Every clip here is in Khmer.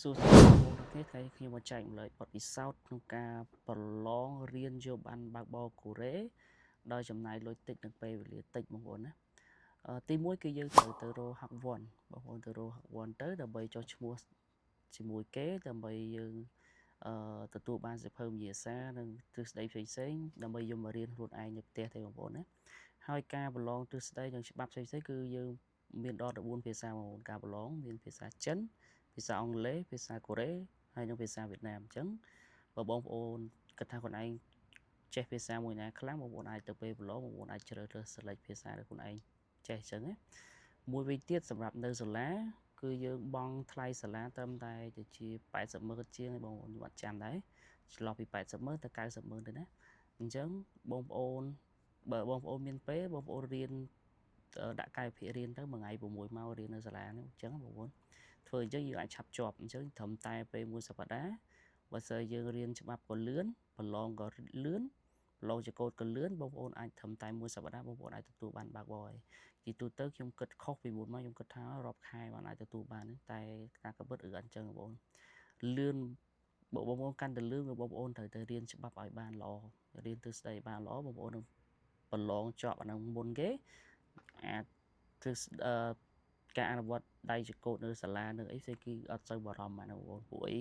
សួស្តីបងប្អូនទាំងគ្នាថ្ងៃនេះខ្ញុំមកចែកម្លែកបទពិសោធន៍ក្នុងការប្រឡងរៀនយកបានបើកបរកូរ៉េដោយចំណាយលុយតិចនិងពេលវេលាតិចបងប្អូនណាទី1គឺយើងត្រូវទៅរកហាក់វ៉ាន់បងប្អូនទៅរកហាក់វ៉ាន់ទៅដើម្បីចុះឈ្មោះជាមួយគេដើម្បីយើងទទួលបានសិភៅវិញ្ញាសានិងទ្រឹស្ដីផ្សេងៗដើម្បីយកមករៀនខ្លួនឯងនៅផ្ទះទេបងប្អូនណាហើយការប្រឡងទ្រឹស្ដីនិងច្បាប់ផ្សេងៗគឺយើងមានដល់14ភាសាបងប្អូនការប្រឡងមានភាសាចិនភាសាអង់គ្លេសភាសាកូរ៉េហើយនិងភាសាវៀតណាមអញ្ចឹងបើបងប្អូនគិតថាខ្លួនឯងចេះភាសាមួយណាខ្លាំងបងប្អូនអាចទៅពេលប្រឡងបងប្អូនអាចជ្រើសរើស select ភាសាដែលខ្លួនឯងចេះអញ្ចឹងណាមួយវិញទៀតសម្រាប់នៅសាលាគឺយើងបង់ថ្លៃសាលាត្រឹមតែទៅជា80,000ជាងឯងបងប្អូនខ្ញុំអត់ចាំដែរចន្លោះពី80,000ទៅ90,000ទៅណាអញ្ចឹងបងប្អូនបើបងប្អូនមានពេលបងប្អូនរៀនដាក់កាយវិភាគរៀនទៅមួយថ្ងៃ6ម៉ោងរៀននៅសាលាហ្នឹងអញ្ចឹងបងប្អូនធ្វើអញ្ចឹងយើងអាចឆាប់ជាប់អញ្ចឹងត្រឹមតែពេលមួយសប្តាហ៍បើសិនយើងរៀនច្បាប់ក៏លឿនប្រឡងក៏លឿនប្រឡងជាកូដក៏លឿនបងប្អូនអាចត្រឹមតែមួយសប្តាហ៍បងប្អូនអាចទទួលបានបើកបរហើយជាទូទៅខ្ញុំគិតខុសពីមុនមកខ្ញុំគិតថារាប់ខែបានអាចទទួលបានតែការកបិតអញ្ចឹងបងប្អូនលឿនបងប្អូនកាន់តែលឿនបងប្អូនត្រូវទៅរៀនច្បាប់ឲ្យបានល្អរៀនទ្រឹស្ដីបានល្អបងប្អូននឹងប្រឡងជាប់អានឹងមុនគេអាចការអនុវត្តដៃចកោតនៅសាលានៅអីផ្សេងគឺអត់សូវបារម្ភបានបងប្អូនពួកអី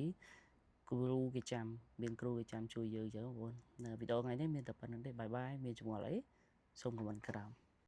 គ្រូគេចាំមានគ្រូគេចាំជួយយើងអញ្ចឹងបងប្អូននៅវីដេអូថ្ងៃនេះមានតែប៉ុណ្្នឹងទេបាយបាយមានចម្ងល់អីសូមខមមិនក្រោម